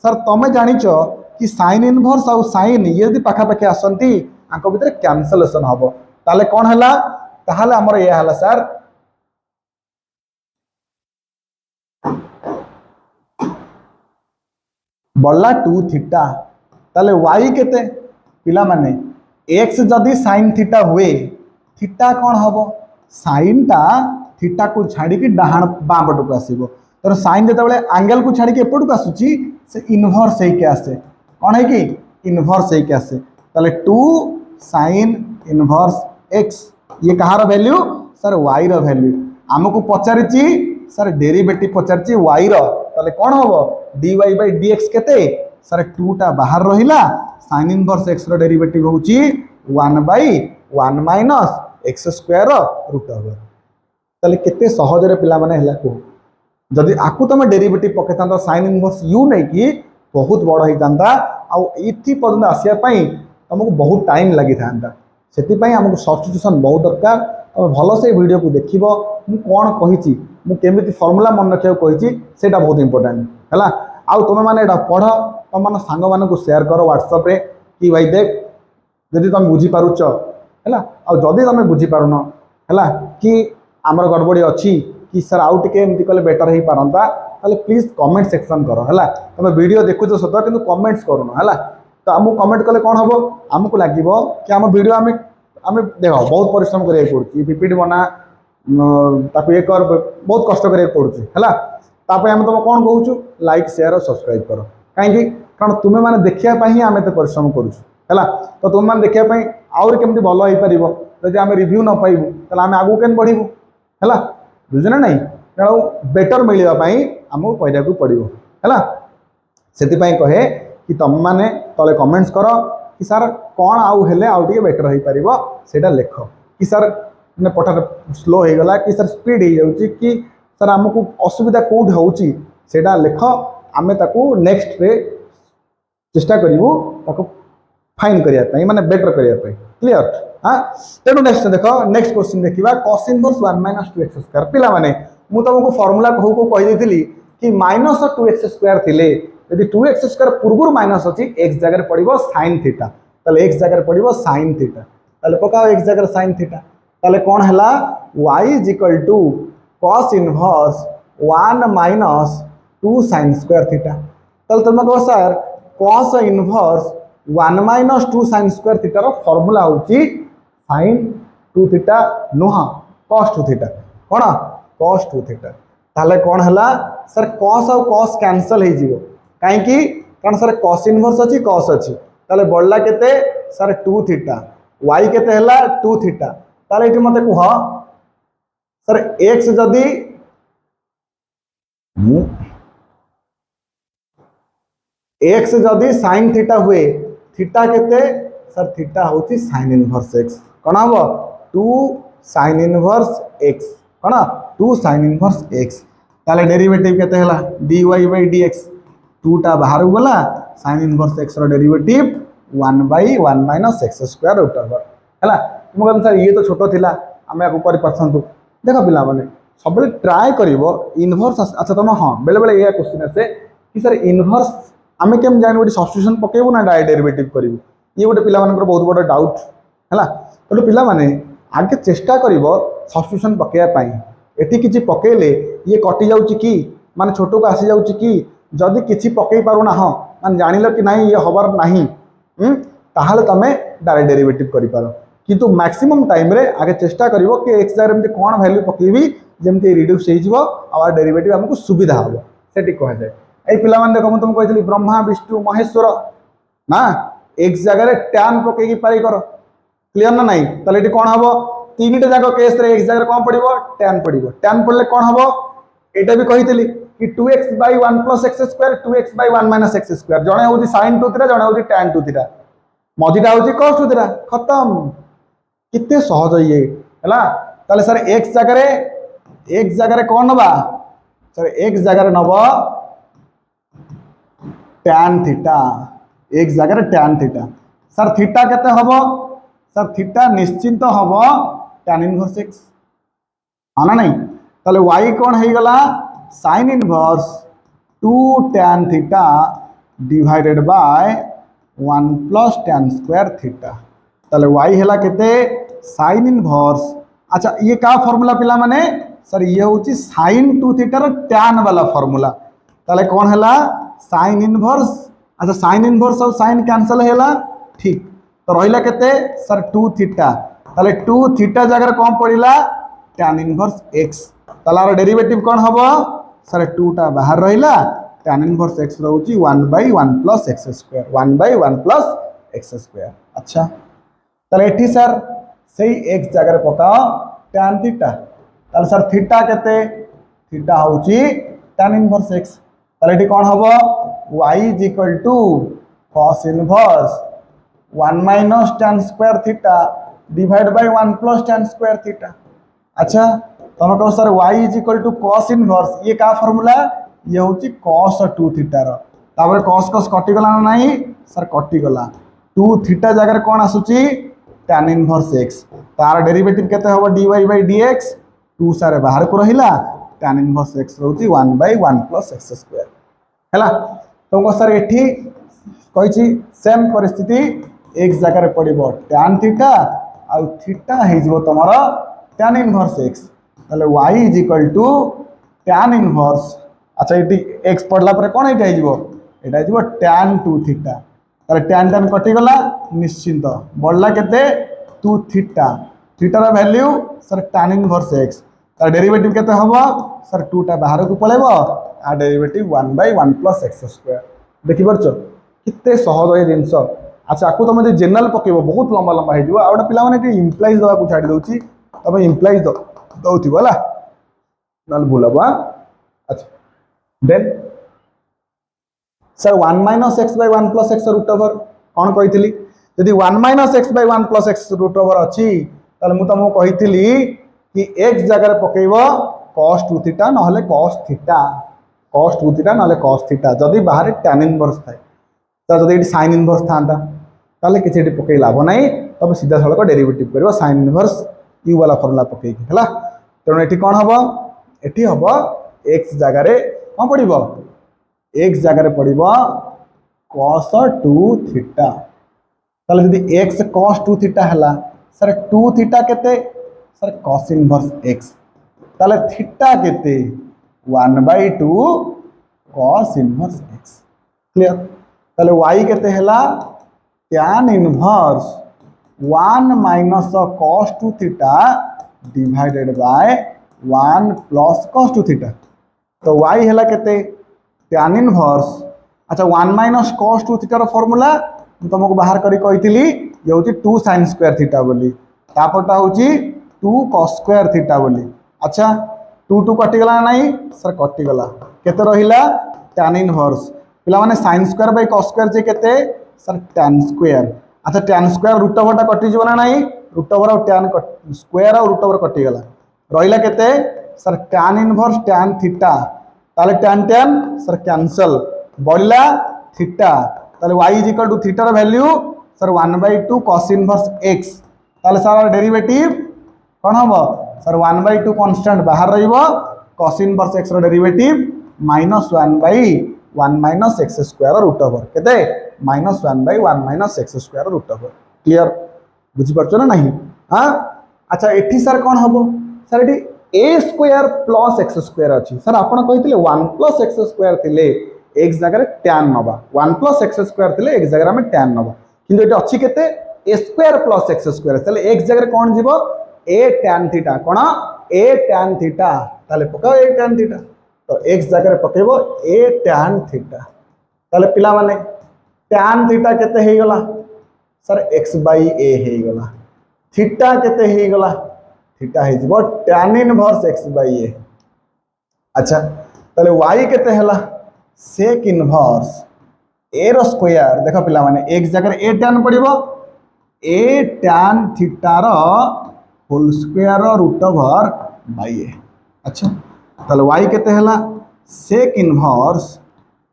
सर तमे जानिचो कि sin इनवर्स और sin ये यदि पाखा पाखी आसंती आंको भीतर कैंसलेशन हबो ताले कोन हला ताहाले हमर ये हला सर बल्ला 2 थीटा ताले y केते पिला माने x जदि sin थीटा हुए थीटा कोन हबो sin ता थीटा को छाड़ी की डाहाण बां पट को आसीबो तर sin जते बेले एंगल को छाड़ी के एपट को आसुची से इनवर्स हे के आसे कोन है कि इनवर्स हे के आसे ताले 2 sin इनवर्स x ये कहार वैल्यू सर y रो वैल्यू हमको पचारिची सर डेरिवेटिव पचारिची y रो ताले कोन हबो dy by dx केते सर 2 टा बाहर रहिला sin इनवर्स x रो डेरिवेटिव होची 1 by 1 minus x square root over ताले केते सहज रे पिला माने हला को जदि आकु तमे डेरिवेटिव पकेता sin इनवर्स u नै कि बहुत बड़ होई तांता आ इथि पर्यंत आसिया पई तुमको बहुत टाइम लागि थांता सेति पई हमको सब्स्टिट्यूशन बहुत दरकार तमे भलो से वीडियो को देखिबो मु कोन कहिची मु केमिति फार्मूला मन रखियो कहिची सेटा बहुत इंपोर्टेंट हला आ तुमे माने एटा पढ तुम मान सांग मान को शेयर करो व्हाट्सएप रे कि भाई देख जदि तुम बुझी पारुच हला आ जदि तुम बुझी पारुन हला कि आमर गड़बड़ी अच्छी कि सर आउ टिके एमती कले बेटर हो पारंता ताले प्लीज कमेंट सेक्शन करो हला तुम वीडियो देखुछ सत किंतु कमेंट्स करूनो हला तो आमको कमेंट कले कौन हम आमको लगे कि आम वीडियो आम देख बहुत परिश्रम करिया पड़ुची पीपीटी बना ताको ये कर बहुत कष्ट करिया पड़ुची हला तापय आम तुम कौन कहूँ लाइक शेयर और सब्सक्राइब करो कहीं कारण तुम्हें मैंने देखिया पई ही आम एते परिश्रम करूँ हला तो तुम मैंने देखिया पई आउर केमती भलो हो पारिबो जदि आम रिव्यू न पाइबु ताले आम आगु केन बढ़िबु हला बुझना नहीं तेणु बेटर मिलवा पई हमको पढ़ा को पड़ो है से कहे कि तुम मैंने तले कमेंट्स कर कि सर कौन आउ हेले आउ टिके बेटर हो पारिबो सेटा लेख कि सर ने पठा स्लो हो गला कि सर स्पीड हो जाउची कि सर हमको असुविधा कोड होउची सेटा लेख आमे ताकू नेक्स्ट रे चेष्टा करिवु ताकू फाइन करिया पई माने बेटर करिया पई क्लियर हां तेणु नेक्स्ट देखो नेक्स्ट क्वेश्चन देखिबा cos इनवर्स 1 - 2x स्क्वायर पिला माने मु तुमको फार्मूला कहू कहि देथिली कि -2x स्क्वायर थिले यदि 2x स्क्वायर पूर्व माइनस अछि x जगह पड़िबो sin थीटा ताले x जगह पड़िबो sin थीटा ताले पकाओ x जगह sin थीटा ताले कोन हला y = cos inverse 1 - 2 sin square theta ताले तुम कहो sir cos inverse 1 - 2 sin square theta रो फार्मूला होची sin 2 थीटा नुहा cos 2 थीटा कोन cos 2 थीटा ताले कोन हला सर cos और cos कैंसिल हे जिवो काहे कि कारण सर cos इनवर्स अछि cos अछि ताले बडला केते सर 2 थीटा y केते हला 2 थीटा ताले इति मते कुह सर x जदी x जदी sin थीटा हुए थीटा केते सर थीटा होची sin इनवर्स x कोन हबो 2 sin इनवर्स x कोन 2 sin इनवर्स x ताले डेरिवेटिव केते हला dy by dx 2 टा बाहर गला sin इनवर्स x रो derivative 1 by 1 minus x square root over हला तुम कहन सर ये तो छोटो थिला हमें आको करि परछंतु देखो पिला माने सब ट्राई करिवो इनवर्स अच्छा तुम हां बेले बेले ये क्वेश्चन आसे कि सर इनवर्स आमे केम जानि गोटे सब्स्टिट्यूशन पकेबो ना डायरेक्ट डेरिवेटिव करिवो ये गोटे पिला मानकर बहुत बड़ डाउट हला तो पिला माने आगे चेष्टा करिवो सब्स्टिट्यूशन पकेया पई एटी किछि पकेले ये कटि जाउची कि माने छोटो को आसी जाउची कि जदि किछि पकेई पारू ना हां माने जानिलो कि नाही ये हबर नाही ताहाले तमे डायरेक्ट डेरिवेटिव करि पारो किंतु मैक्सिमम टाइम रे आगे चेष्टा करिवो कि x जगह में कोन वैल्यू पकेबी जेमते रिड्यूस हे जिवो आ डेरिवेटिव हमको सुविधा होबो सेटी कह जाय ए पिला मान देखो तुम कहली ब्रह्मा विष्णु महेश्वर ना x जगह रे tan पकेकी पारी करो क्लियर ना नहीं ताले एटी कोन हबो तीन टा जाको केस रे x जगह कोन पड़िबो tan पड़िबो tan पड़ले कोन हबो एटा भी कहितली कि 2x / 1 + x² 2x / 1 - x² जणे होची sin 2 थीटा जणे होची tan 2 थीटा मझीटा होची cos 2 थीटा खत्म कितने सहज ये हैला ताले सर x जगह रे कोन नबा सर x जगह रे नबो tan थीटा x जगह रे tan थीटा सर थीटा केते हबो सर थीटा निश्चिंत हबो tan इनवर्स x आना नहीं ताले y कोन हे गला sin inverse 2 tan theta divided by 1 + tan square theta ताले y हैला केते sin इनवर्स अच्छा ये का फार्मूला पिला माने सर ये होची sin 2 थीटा रो tan वाला फार्मूला ताले कोन हैला sin इनवर्स अच्छा sin इनवर्स और sin कैंसिल हैला ठीक तो रहिला केते सर 2 थीटा ताले 2 थीटा जगह कोन पड़िला tan इनवर्स x तालार डेरिवेटिव कोन हबो सर 2 टा बाहर रहिला tan inverse x रहउची 1/1 + x², 1/1 + x²। अच्छा ताले एठी सर सही x जगह पकाओ tan थीटा ताले सर थीटा केते थीटा होची tan इनवर्स x ताले एठी कोन हबो y = cos inverse 1 - tan square theta divide by 1 + tan square theta. अच्छा तुम कहो सर y = cos इनवर्स ये का फार्मूला ये होची cos 2 थीटा रो तापर cos cos कटि गला ना नहीं सर कटि गला 2 थीटा जगह कोन आसुची tan इनवर्स x तार डेरिवेटिव केते होबो dy/dx 2 सारे बाहर को रहिला tan इनवर्स x रहउची 1/1 + x² हैला तुमको सर एठी कहिची सेम परिस्थिति x जगह रे पड़िबो tan थीटा आ थीटा हे जिवो तमरो tan इनवर्स x ताले y = tan इनवर्स अच्छा एटी x पड़ला पर कोन एटा हे जिवो एटा हे जिवो tan 2 थीटा ताले tan कटि गला निश्चिंत बढ़ला केते 2 थीटा थीटा रा value sir tan inverse x तार डेरिवेटिव केते हबो सर 2 टा बाहर को पळेबो आ डेरिवेटिव 1/1 + x² देखि परछो कितने सहज ये जिनस अच्छा आपको तुम जो जनरल पकेब बहुत लंबा लंबा हो गोटे पिला माने इम्प्लाइज दवा को छाड़ी दूसरी तुम इम्प्लाइज दौथब है ना भूल हम अच्छा देन सर 1 - x/1 + x √, कौन कही जदि 1 - x/1 + x √, अच्छी मुझे तुमको कही कि x जगह पकेब cos 2 थीटा ना cos थीटा cos 2 थीटा ना cos थीटा जदि बाहर tan इनवर्स थाए जब ये sin इनवर्स था ताले किसी पकई लाभ ना तुम सीधा सड़क डेरिवेटिव कर sin इनवर्स u वाला फर्मुला पकई है तेणु ये कौन हम ये हम x जगार कौन पड़ो x जगार पड़ो cos 2 थीटा ताले जदि x cos 2 थीटा है सर 2 थीटा केते सर cos इनवर्स x ताले थीटा केते 1/2 cos इनवर्स x क्लियर ताले y केते हैला tan inverse 1 - cos 2 theta divided by 1 + cos 2 theta तो y हैला केते tan इनवर्स अच्छा 1 - cos 2 थीटा रो फार्मूला तुमको बाहर करी कहितली ये होची 2 sin स्क्वायर थीटा बोली तापरटा होची 2 cos स्क्वायर थीटा बोली अच्छा 2 2 कटि गला नहीं सर कटि गला केते रहिला tan इनवर्स पिला माने sin square by cos square जे केते सर tan स्क्वायर अच्छा tan स्क्वायर √, टा कटि जीवना नहीं √, और tan स्क्वायर और √, कटि गला रहिला केते sir tan inverse tan theta ताले tan सर कैंसल बढ़ला थीटा ताले y = थीटा रो value sir 1/2 cos inverse x ताले सर डेरिवेटिव कोन हबो सर 1/2 कांस्टेंट बाहर रहिबो cos इनवर्स x रो डेरिवेटिव -1/1 - x² √, केते -1/1 - x² √। क्लियर बुझी परछो ना नहीं हां अच्छा एठी सर कोन हबो सर एठी a² + x² अछि सर आपण कहितले 1 + x² थिले x जगह tan नबा 1 + x² थिले x जगह में tan नबा किंतु एठी अछि केते a² + x² तले x जगह कोन जीवो a tan theta cone a tan theta ताले पकाओ a tan थीटा तो x जगह पकेबो a tan थीटा ताले पिला माने tan थीटा केते हे गला सर x/a हे गला थीटा केते ही गला थीटा ही जीवो tan inverse x by a। अच्छा ताले y केते हला sec इनवर्स a रो स्क्वायर देखो पिला माने x जगह a tan पड़िबो a tan थीटा रो होल स्क्वायर रो रूट ओवर बाय a। अच्छा ताले y केते हला sec इनवर्स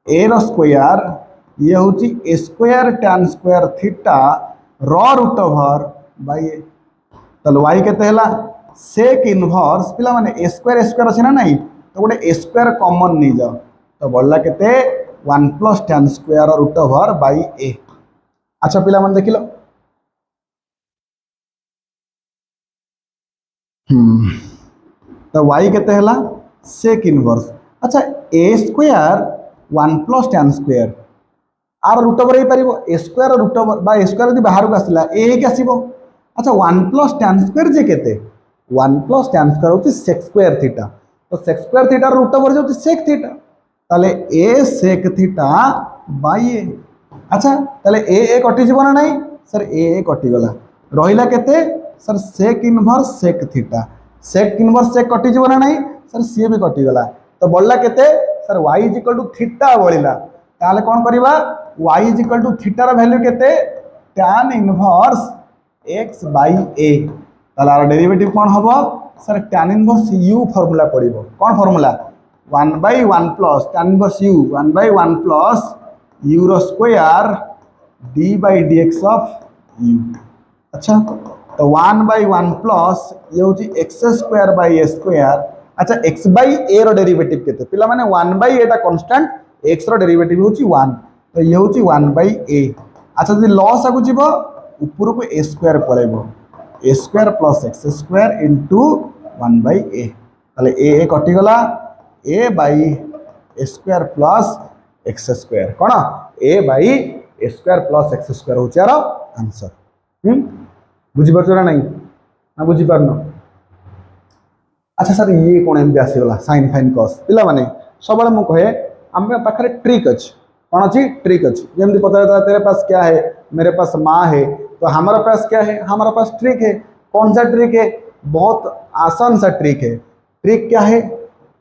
a रो स्क्वायर ये होची a square tan square theta रो रूट ओवर बाय a। ताले y केते हला sec इनवर्स पिला माने a स्क्वायर अछि ना नहीं तो गोटे a स्क्वायर कॉमन नहीं जाओ तो बढ़ला केते 1 plus tan square root over by a। अच्छा पिला माने देखिलो तो y केते हला sec इनवर्स। अच्छा a square 1 plus tan square आर रूट ओवर पारिबो a स्क्वायर रूट ओवर बा a स्क्वायर यदि बाहर को आसिला a के आसीबो। अच्छा 1 प्लस tan स्क्वायर जे केते 1 प्लस tan स्क्वायर होची sec स्क्वायर थीटा तो sec square theta root over जो sec थीटा ताले a sec theta by a। अच्छा ताले a कटि जीव ना नहीं सर a कटि गला रहिला केते sir sec inverse sec theta sec inverse sec कटि जीव ना नहीं सर सी भी कटि गला तो बढ़ला केते सर y थीटा बढ़िला ताले कोन करिबा y थीटा रा वैल्यू केते tan inverse x by a ताले आर डेरिवेटिव कोन हबो sir tan inverse u formula पड़िबो कोन formula 1 by 1 plus tan inverse u 1 by 1 plus u रो square d by dx of u। अच्छा तो 1 बाय 1 प्लस ये होची x square by a square. अच्छा x बाय a रो डेरिवेटिव केते पिला माने 1 बाय a टा कांस्टेंट x रो डेरिवेटिव होची 1 तो ये होची 1 बाय a। अच्छा जदि लॉस आगु जीवो ऊपर को a स्क्वायर पळेबो a square plus x square into 1 by a ताले a कटि गला a by a square plus x square कोन a by a square plus x square होची आरो आंसर। बुझी परछो ना नहीं ना बुझी परनो। अच्छा सर ये कौन एमती आसीगला साइन फाइन कस पिला माने सब मु कहे आम पाखे ट्रिक अच्छी कौन अच्छी ट्रिक अच्छी जमी पता तेरे पास क्या है मेरे पास माँ है तो हमारे पास क्या है हमारे पास ट्रिक है। कौन सा ट्रिक है बहुत आसान सा ट्रिक है। ट्रिक क्या है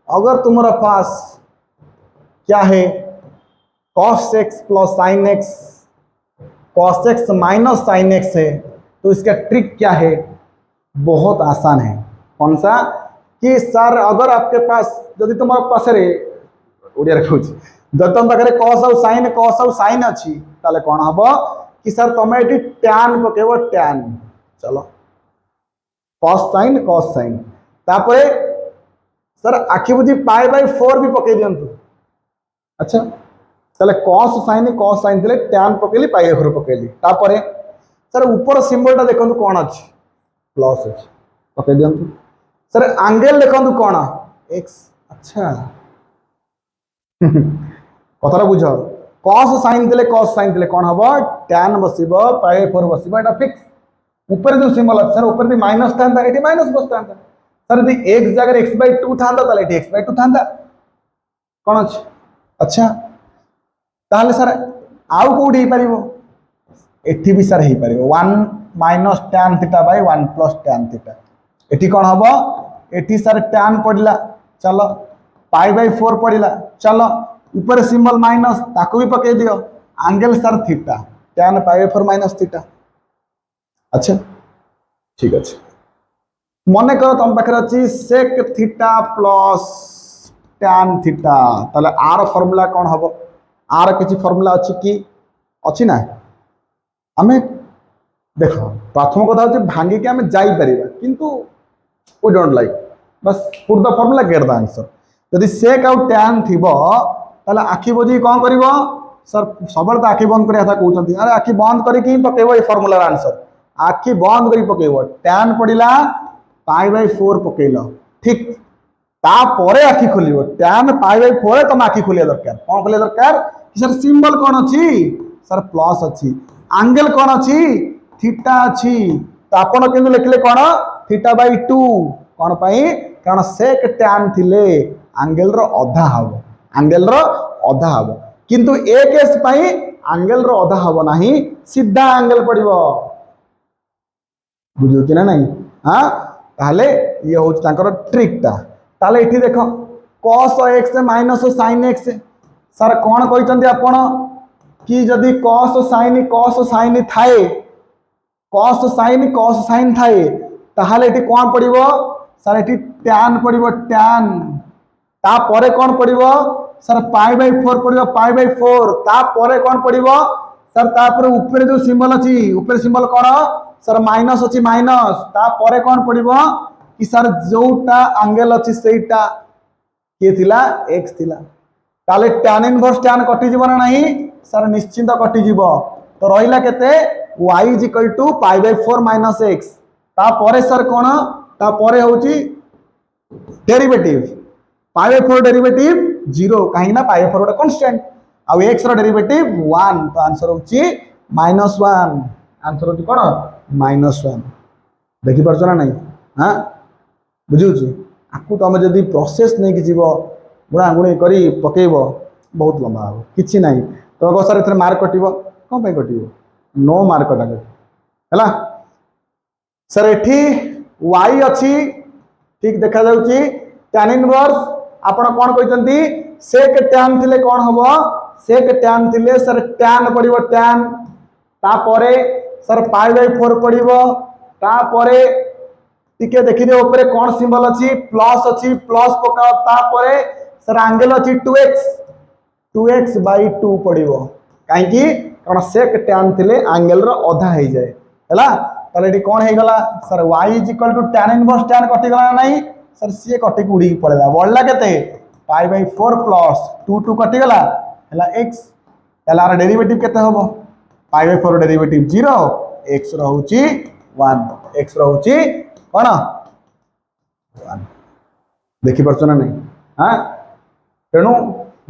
अगर तुम्हारा पास क्या है cos x plus sine x cos x minus sine x है तो इसका ट्रिक क्या है बहुत आसान है। कौन सा कि सर अगर आपके पास यदि तुम्हारे पास रे ओडिया कहूँ जब तुम पाखे cos और sin अच्छी ताले कौन हम कि सर तुम ये tan पकेब tan चलो cos sin तापरे सर आखि बुझी पाई बाय 4 भी पके दियंतु। अच्छा ताले cos sin दिले tan पकेली पाई 4 पकेली तापरे सर ऊपर सिंबल टा देखंतु कौन अच्छी प्लस अच्छी पके दियंतु। सर एंगल देखंतु कौन x। अच्छा कथरा बुझ cos sin दिले कौन हम tan बसिब पाई 4 बसिब एटा फिक्स ऊपर जो सिंबल है सर ऊपर भी माइनस था ये माइनस बसता सर यदि x जगह x बाय 2 था x बाय 2 था कौन अच्छे। अच्छा ताहले सर आउ कोडी पारिबो एठी भी सर हे पारिबो 1 minus tan theta by 1 plus tan theta एठी कौन हम एठी सर tan पड़ला चलो पाई बाय 4 पड़ला चलो ऊपर सिंबल माइनस ताको भी पके दियो angle sir theta tan pi by 4 minus theta. अच्छा ठीक अच्छे मन कर तुम पाखे अच्छी sec theta plus tan theta ताले आर फॉर्मूला कौन हम आर किसी फॉर्मूला अच्छी कि अच्छी ना आमे देख प्रथम कथा हूँ भांगिक आम जापर किंतु वी डोंट लाइक बस put the formula get the answer यदि सेक आउ tan थी ताले आखि बोझी कौन कर सर सब तो आखि बंद करा कहते अरे आखि बंद करके पकेब ये फॉर्मूलार आंसर आखि बंद कर पकेब tan पड़ा पाई बाय 4 पकेल ठीक तापर आखि खोल tan पाई बाय 4 तुम आखि खोलिया दरकार कौन खोलिया दरकार सर सिंबल कौन अच्छी सर प्लस अच्छी एंगल कौन अच्छी थीटा अच्छी तो आपड़ कि लिखले कौन थीटा बाय 2 कौन पाई कारण सेक tan थिले एंगल रो अधा हम एंगल रो अधा हम किंतु ए केस पाई एंगल रो अधा हम नाही सीधा एंगल पड़िबो बुझे ना नहीं हाँ ताहले ये हूँ ट्रिकटा ताले इठी देख cos x minus sin x sir कौन कहते आपण कि जदि cos sin थाए cos sin थाए ताहले इठी कौन पड़िबो सर इठी tan पड़िबो tan ता परे कौन पड़िबो सर π/4 पड़िबो π/4 ता परे कौन पड़िबो सर तापर ऊपर जो सिंबल अछि ऊपर सिंबल कौन सर माइनस अच्छी माइनस तापर कौन पड़ो कि सर जोटा एंगल अच्छी सेटा किए थिला एक्स थिला ताले tan इनवर्स tan कटि जीव ना नहीं सर निश्चिंत कटि जीव तो रहिला केते y = π/4 - x तापर सर कौन तापर होची डेरिवेटिव π/4 डेरिवेटिव 0 कहीं ना π/4 गोटे कांस्टेंट आ x रो डेरिवेटिव 1 तो आंसर होची -1 आंसर होची कोन -1 देखि परछ ना नहीं हां बुझुची आकु तुम जदी प्रोसेस नहीं कि जीव गुणा गुणी करी पकेइबो बहुत लंबा हो किछि नहीं तो को सर इथरे मार्क कटिबो कोन पे कटिबो नो मार्क कटा हला सर एठी y अछि ठीक देखा जाउची tan इनवर्स आपण कोन कहितंती sec tan थिले कोन हबो sec tan थिले सर tan पड़िबो tan ता परे सर π/4 पड़िबो ता परे टिके देखि दे ऊपर कोन सिंबल अछि प्लस पकाओ ता परे सर एंगल अछि 2x/2 पड़िबो काहे कि कोन sec tan थिले एंगल रो आधा हे जाय हला ताले एटी कोन हे गला sir y = tan inverse tan कटि गला नहीं सर सी कटि उड़ी पड़ेला बढ़ला केते π/4 + 2 कटि गला हला x हला डेरिवेटिव केते होबो π/4 डेरिवेटिव 0 x रहउची 1 x रहउची कोन 1 देखि परछ ना नहीं हां तेनु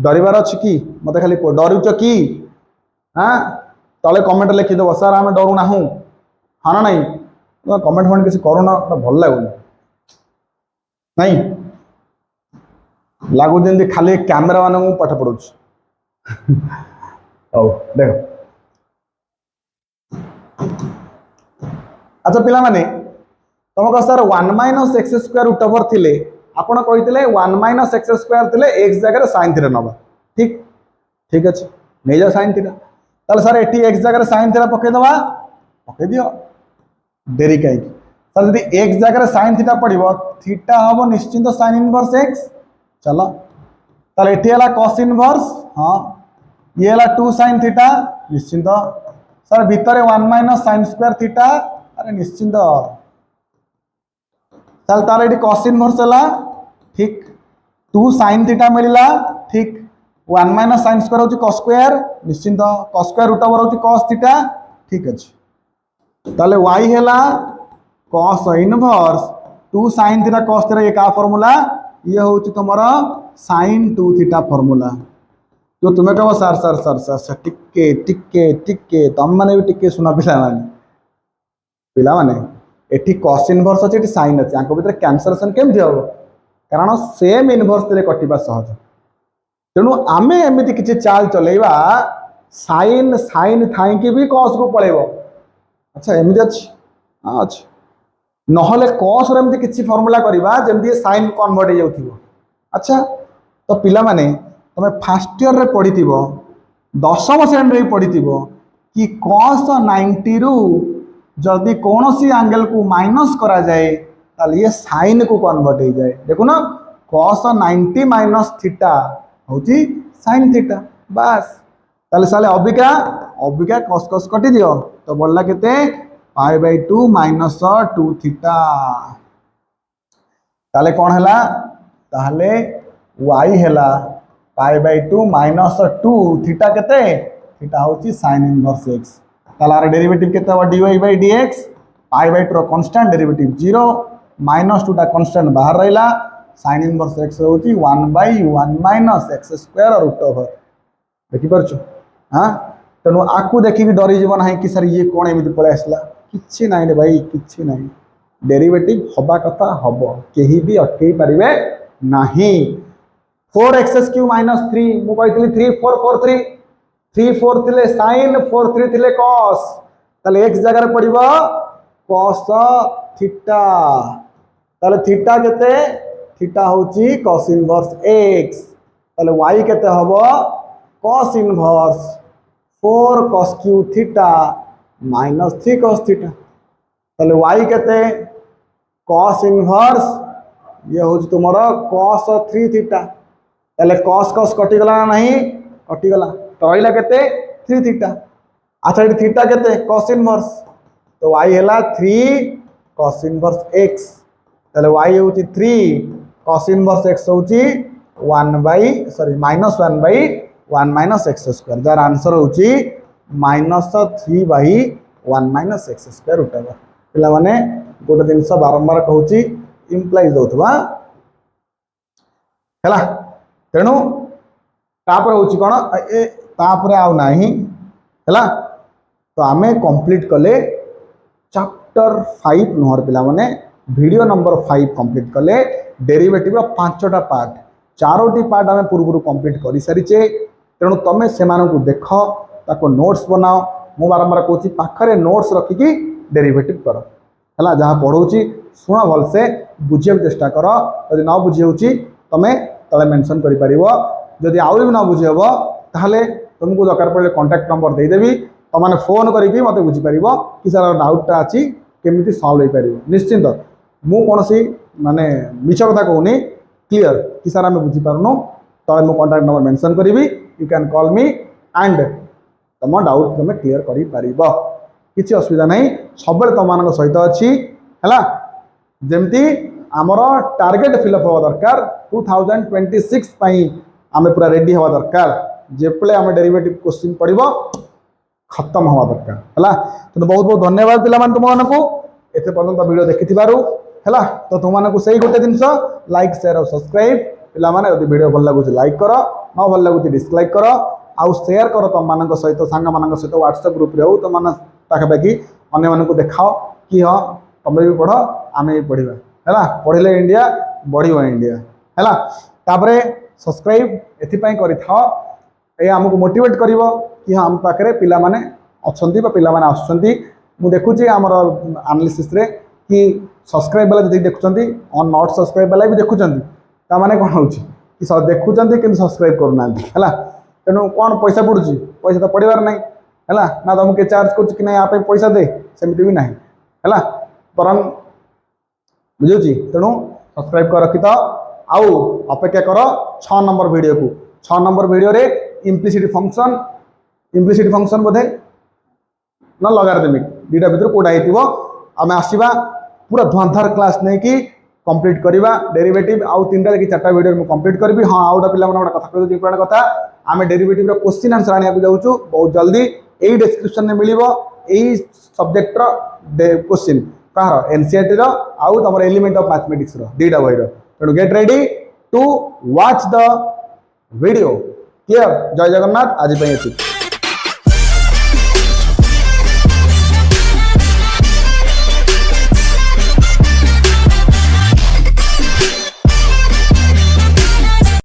डरिबार अछि कि मते खाली डरुच कि हां तले कमेंट लिखि दो सर हम डरु नाहु हां ना नहीं तो कमेंट किसी करूना भल लागु नहीं लागू जमी खाली कैमरा मान पाठ पढ़ू देख अच्छा पिला माने तुम कह सर 1 - x² थिले आपण कहितले 1 - x² थिले x जगह sin थीटा नबा ठीक ठीक अछि नै जा sin थीटा तले सर एठी x जगह sin थीटा पके दबा पके दियो देरी काई सर यदि x जगह sin थीटा पड़िबो थीटा हबो निश्चित sin इनवर्स x चलो ताले एठी हला cos इनवर्स हां ये हला 2 sin थीटा निश्चित सर भितरे 1 - sin² थीटा अरे निश्चित चल ताले एठी cos इनवर्स हला ठीक 2 sin थीटा मिलला ठीक 1 - sin² होची cos² निश्चित cos² √ होची cos थीटा ठीक अछि ताले y हला cos inverse 2 sin theta cos theta ये का फार्मूला ये होची तमरा sin 2 थीटा फार्मूला जो तुम्हें कहो sir sir sir sir sir टिके टिके टिके तम माने भी टिके सुना पिला माने एठी cos इनवर्स अछि एठी sin अछि आंको भीतर कैंसलेशन केमथि हो कारण सेम इनवर्स तले कटिबा सहज तेनु आमे एमिति किछि चाल चलेबा sin sin थाई के भी cos को पळेबो अच्छा एमिति अछि हां अछि नहले cos रे एमिति किछि फार्मूला करबा जेमति sin कन्वर्ट हे जाउथिबो अच्छा तो पिला माने तमे फर्स्ट ईयर रे पढिथिबो दशम श्रेणी रे पढिथिबो कि cos 90 रु जदि कोनोसी एंगल को माइनस करा जाए ताले ये sin को कन्वर्ट हो जाए देखो ना cos 90 - थीटा होची sin थीटा बस ताले साले अबिका अबिका cos cos कटि दियो तो बोलला केते π/2 - 2 थीटा ताले कोन हला ताले y हला π/2 - 2 थीटा केते थीटा होची sin इनवर्स x तालार डेरिवेटिव केते हो dy/dx π/2 कांस्टेंट डेरिवेटिव 0 -2 टा कांस्टेंट बाहर रहला sin इनवर्स x होची 1/1 - x² √ देखि परछु हां तनो आकु देखि कि डरी जीवन है कि सर ये कोन एमिति पळे आसला किछि नाही रे भाई किछि नाही डेरिवेटिव हबा कथा हबो केही भी अटकेई परिबे नाही 4x³ - 3 मु कहितली 3 4 4 3 3 4 थिले sin 4 3 थिले cos ताले x जगह रे पड़िबो cos थीटा ताले थीटा केते थीटा होची cos इनवर्स x ताले y केते हबो cos inverse 4 cos Q theta minus 3 cos theta ताले y केते cos इनवर्स ये होची तुमरो cos 3 थीटा ताले cos cos कटि गला नहीं कटि गला तो रहिला केते 3 थीटा अच्छा ये थीटा केते cos इनवर्स तो y हैला 3 cos इनवर्स x ताले y होची 3 cos इनवर्स x होची 1 by sorry -1 by 1 minus x square जार आंसर होची -3 बाय 1 माइनस x स्क्वायर उठबा पिला माने गोटे जिनस बारंबार कहूची इंप्लाइज दउथबा हैला तेणु तापर होची कोन ए तापर आउ नाही हैला तो आमे कंप्लीट कले चैप्टर 5 नहर पिला माने वीडियो नंबर 5 कंप्लीट कले डेरिवेटिव रो पांचटा पार्ट चारोटी पार्ट आमे पूर्व कंप्लीट करि सारिचे तेणु तमे सेमानकु देखो ताको नोट्स बनाओ मु बारंबार कहूची पाखरे नोट्स रखिकी डेरिवेटिव करो हैला जहाँ पढ़ौची शुण भलसे बुझे चेष्टा कर यदि न बुझी होची तमे तले मेंशन करि परिबो जदि आउरी भी न बुझी हबो ताहले तुमको दरकार पड़े कांटेक्ट नंबर दे देबी तमाने फोन करिकि मते बुझी परिबो कि सारा डाउटटा अछि केमिति सॉल्व होई परिबो निश्चिंत मु कोनसी माने मिछ कथा कहूनी क्लियर कि सारा हम बुझी पारनो तले मु कांटेक्ट नंबर मेंशन करिवि you can call me and तम डाउट तमे क्लियर करि परिबो किछि असुविधा नहीं सब तुम सहित अच्छी है जमती आमर टार्गेट फिलअप हवा दरकार 2026 आम पूरा रेडी हवा दरकार जेपले आम डेरिवेटिव क्वेश्चन पड़ो खत्म हवा दरकार है तो बहुत बहुत धन्यवाद पिला तुमको एते पर्यंत वीडियो देखि है तो तुमको सही गोटे जिनस लाइक शेयर और सब्सक्राइब पिला माने यदि वीडियो भल लगुच लाइक कर न भल लगुच डिसलाइक कर आउ शेयर कर तुम मान सहित सांग मान सहित व्हाट्सएप ग्रुप रे हो तुम पाखापाखि अन्य मानक देखाओ कि हाँ तुम भी पढ़ आम भी पढ़ा है पढ़ले इंडिया बढ़िया इंडिया है तापर सब्सक्राइब एपाई कर आमको मोटिवेट कर कि हाँ आम पाखे पिला माने अच्छी पिला माने आसुँच मु देखुची आमर एनालिसिस रे कि सब्सक्राइब वाला जी देखुं ऑन नॉट सब्सक्राइब वाला भी देखुं ताने कौन हो देखुं कि सब्सक्राइब करना है तेणु कौन पैसा पड़ुची पैसा तो पड़ार ना है ना तुमको चार्ज कर आप पैसा दे सेमती भी ना है बरं बुझे तेणु सब्सक्राइब कर रखी था आउ अपेक्षा कर 6 नंबर वीडियो को 6 नंबर वीडियो रे इम्प्लिसिट फंक्शन बोधे ना लगारदेमिक दुटा भर कौटा हो आम आसवा पूरा धुआंधार क्लास नहीं कि कंप्लीट करवा डेरिवेटिव आउ 3टा कि 4टा वीडियो में कंप्लीट करी हाँ आउटा पिला गोटे कथा कह इंपोर्टेंट कथा आम डेरिवेटिव क्वेश्चन आंसर आने जाऊँ बहुत जल्दी यही डिस्क्रिप्शन में मिल सब्जेक्टर क्वेश्चन कह एनसीईआरटी आउ तुम एलिमेंट ऑफ मैथमेटिक्स दुटा बही तेणु get ready to watch the video clear जय जगन्नाथ आज ये